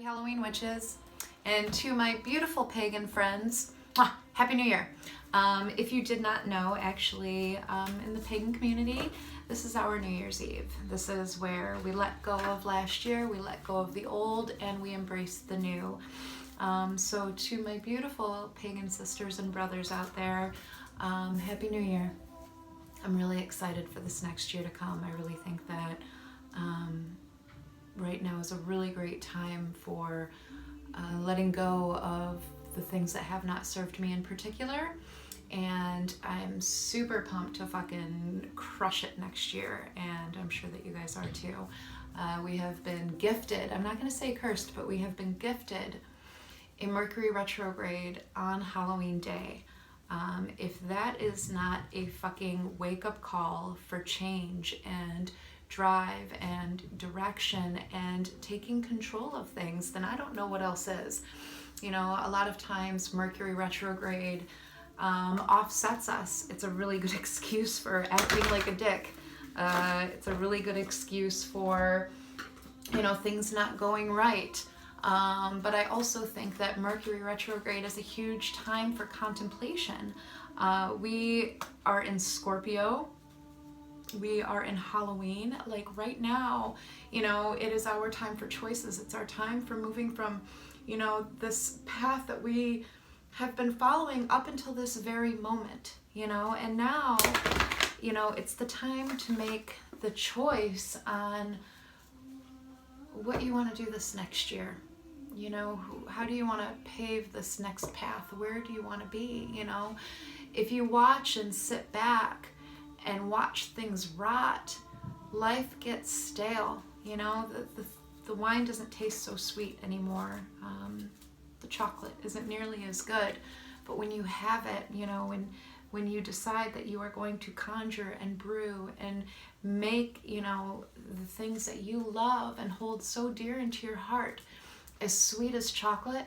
Happy Halloween, witches. And to my beautiful pagan friends, Happy New Year. If you did not know, actually, in the pagan community, this is our New Year's Eve. This is where we let go of last year, we let go of the old, and we embrace the new. So to my beautiful pagan sisters and brothers out there, Happy New Year. I'm really excited for this next year to come. I really think that right now is a really great time for letting go of the things that have not served me in particular, and I'm super pumped to fucking crush it next year, and I'm sure that you guys are too. We have been gifted, I'm not going to say cursed, but we have been gifted a Mercury retrograde on Halloween Day. If that is not a fucking wake-up call for change and drive and direction and taking control of things, then I don't know what else is. You know, a lot of times Mercury retrograde offsets us. It's a really good excuse for acting like a dick. It's a really good excuse for, you know, things not going right. But I also think that Mercury retrograde is a huge time for contemplation. We are in Scorpio. We are in Halloween. Like right now, you know, it is our time for choices. It's our time for moving from, you know, this path that we have been following up until this very moment, you know, and now, you know, it's the time to make the choice on what you want to do this next year. You know, how do you want to pave this next path? Where do you want to be? You know, if you watch and sit back and watch things rot, life gets stale. You know, the wine doesn't taste so sweet anymore. The chocolate isn't nearly as good. But when you have it, you know, when you decide that you are going to conjure and brew and make, you know, the things that you love and hold so dear into your heart as sweet as chocolate,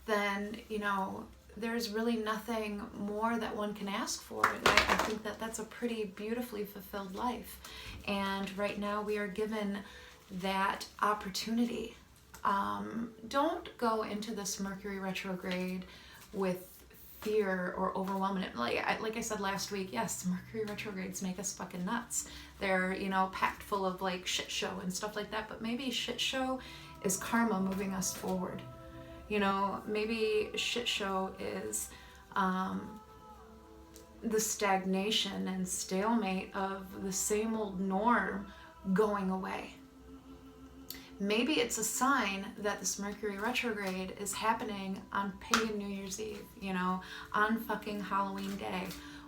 then, you know, there's really nothing more that one can ask for. And I think that that's a pretty beautifully fulfilled life. And right now we are given that opportunity. Don't go into this Mercury retrograde with fear or overwhelmment. Like I said last week, yes, Mercury retrogrades make us fucking nuts. They're, you know, packed full of like shit show and stuff like that, but maybe shit show is karma moving us forward. You know, maybe shit show is the stagnation and stalemate of the same old norm going away. Maybe it's a sign that this Mercury retrograde is happening on pagan New Year's Eve, you know, on fucking Halloween Day,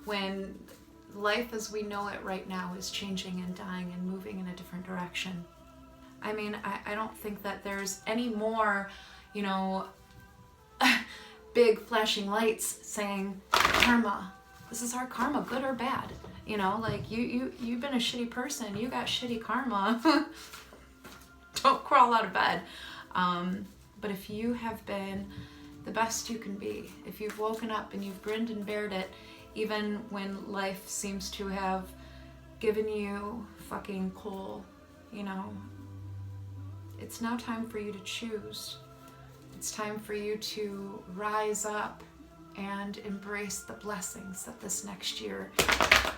when life as we know it right now is changing and dying and moving in a different direction. I mean, I don't think that there's any more, you know, big flashing lights saying karma. This is our karma, good or bad. You know, like you've been a shitty person, you got shitty karma. Don't crawl out of bed. But if you have been the best you can be, if you've woken up and you've grinned and bared it, even when life seems to have given you fucking coal, you know, it's now time for you to choose. It's time for you to rise up and embrace the blessings that this next year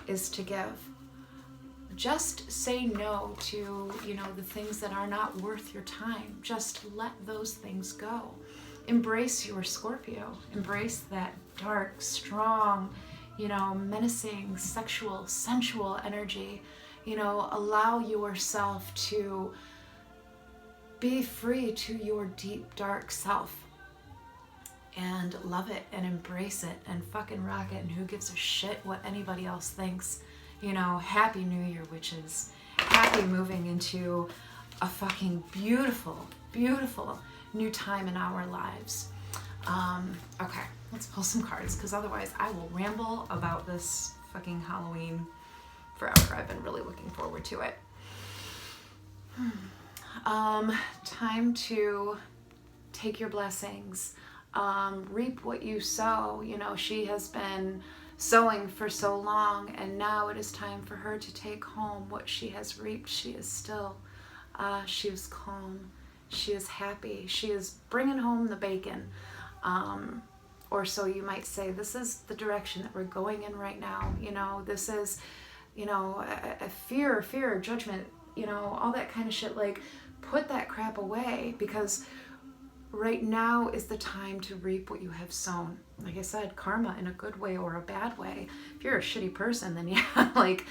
is to give. Just say no to, you know, the things that are not worth your time. Just let those things go. Embrace your Scorpio. Embrace that dark, strong, you know, menacing, sexual, sensual energy. You know, allow yourself to be free to your deep, dark self and love it and embrace it and fucking rock it, and who gives a shit what anybody else thinks. You know, Happy New Year, witches. Happy moving into a fucking beautiful, beautiful new time in our lives. Okay, let's pull some cards, because otherwise I will ramble about this fucking Halloween forever. I've been really looking forward to it. Time to take your blessings, reap what you sow. You know, she has been sowing for so long, and now it is time for her to take home what she has reaped. She is still, she was calm, She is happy. She is bringing home the bacon. Or so you might say. This is the direction that we're going in right now. You know, this is, you know, a fear, judgment, you know, all that kind of shit. Like, put that crap away, because right now is the time to reap what you have sown. Like I said, karma in a good way or a bad way. If you're a shitty person, then yeah, like,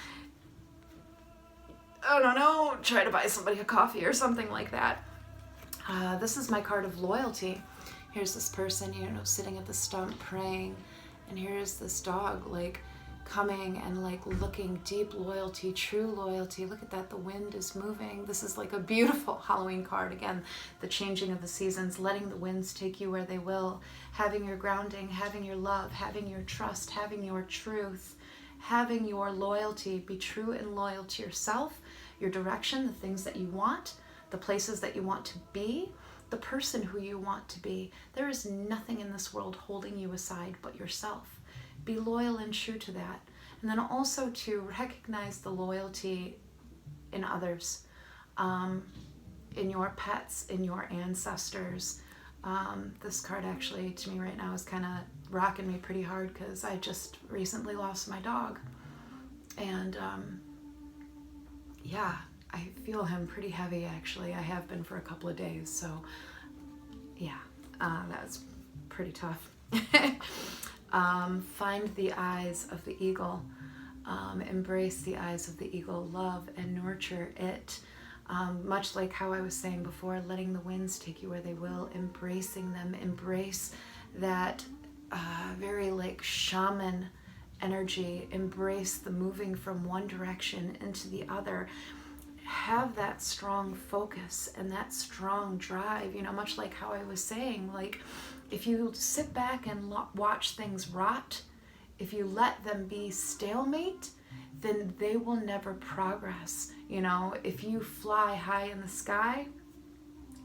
I don't know, try to buy somebody a coffee or something like that. This is my card of loyalty. Here's this person, you know, sitting at the stump praying, and here's this dog, like, coming and, like, looking, deep loyalty, true loyalty. Look at that, the wind is moving. This is like a beautiful Halloween card. Again, the changing of the seasons, letting the winds take you where they will, having your grounding, having your love, having your trust, having your truth, having your loyalty. Be true and loyal to yourself, your direction, the things that you want, the places that you want to be, the person who you want to be. There is nothing in this world holding you aside but yourself. Be loyal and true to that. And then also to recognize the loyalty in others, in your pets, in your ancestors. This card actually to me right now is kind of rocking me pretty hard, because I just recently lost my dog. And yeah, I feel him pretty heavy actually. I have been for a couple of days, so yeah, that's pretty tough. Find the eyes of the eagle. Embrace the eyes of the eagle. Love and nurture it. Much like how I was saying before, letting the winds take you where they will, embracing them. Embrace that very like shaman energy. Embrace the moving from one direction into the other. Have that strong focus and that strong drive, you know, much like how I was saying, like, if you sit back and watch things rot, if you let them be stalemate, then they will never progress. You know, if you fly high in the sky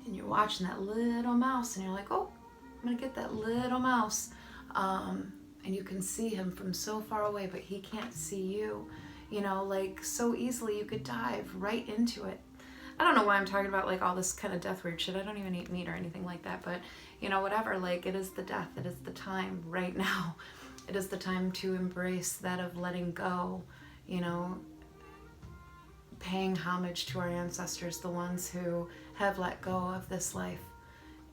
and you're watching that little mouse and you're like, oh, I'm gonna get that little mouse, and you can see him from so far away, but he can't see you. You know, like, so easily you could dive right into it. I don't know why I'm talking about like all this kind of death weird shit. I don't even eat meat or anything like that, but you know, whatever, like, it is the death. It is the time right now. It is the time to embrace that of letting go, you know, paying homage to our ancestors, the ones who have let go of this life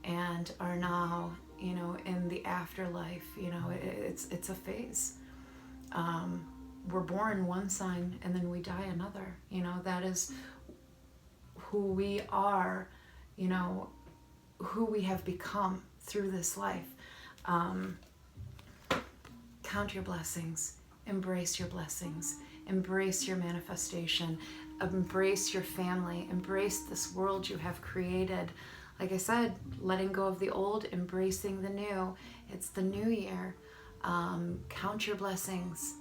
and are now, you know, in the afterlife. You know, it's a phase. We're born one sign and then we die another. You know, that is who we are, you know, who we have become through this life. Count your blessings, embrace your blessings, embrace your manifestation, embrace your family, embrace this world you have created. Like I said, letting go of the old, embracing the new. It's the new year. Count your blessings,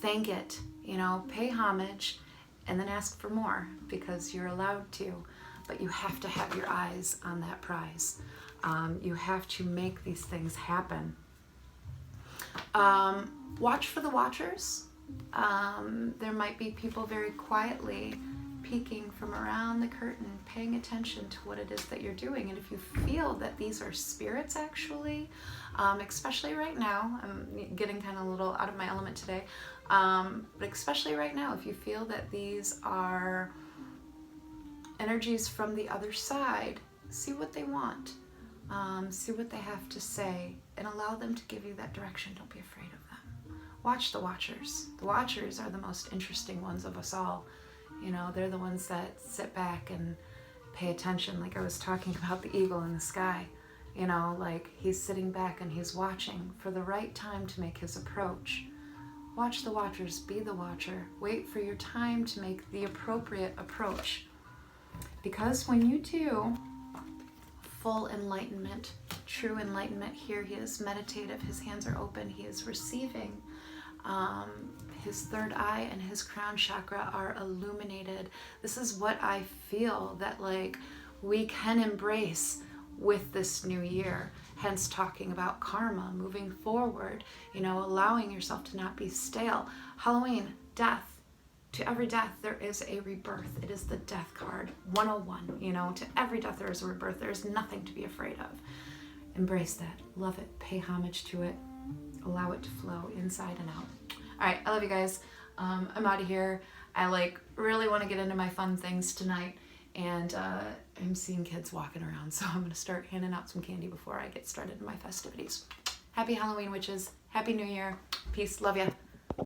thank it, you know, pay homage, and then ask for more, because you're allowed to, but you have to have your eyes on that prize. You have to make these things happen. Watch for the watchers. There might be people very quietly peeking from around the curtain, paying attention to what it is that you're doing. And if you feel that these are spirits actually, especially right now, I'm getting kind of a little out of my element today, but especially right now, if you feel that these are energies from the other side, see what they want, see what they have to say, and allow them to give you that direction. Don't be afraid of them. Watch the watchers. The watchers are the most interesting ones of us all. You know, they're the ones that sit back and pay attention. Like I was talking about the eagle in the sky. You know, like, he's sitting back and he's watching for the right time to make his approach. Watch the watchers, be the watcher. Wait for your time to make the appropriate approach. Because when you do full enlightenment, true enlightenment, here he is meditative, his hands are open, he is receiving. His third eye and his crown chakra are illuminated. This is what I feel that, like, we can embrace with this new year. Hence talking about karma, moving forward, you know, allowing yourself to not be stale. Halloween, death, To every death, there is a rebirth. It is the death card, 101, you know, to every death, there is a rebirth. There is nothing to be afraid of. Embrace that, love it, pay homage to it, allow it to flow inside and out. All right, I love you guys. I'm out of here. I like really want to get into my fun things tonight, and I'm seeing kids walking around, so I'm gonna start handing out some candy before I get started in my festivities. Happy Halloween, witches. Happy New Year. Peace. Love ya.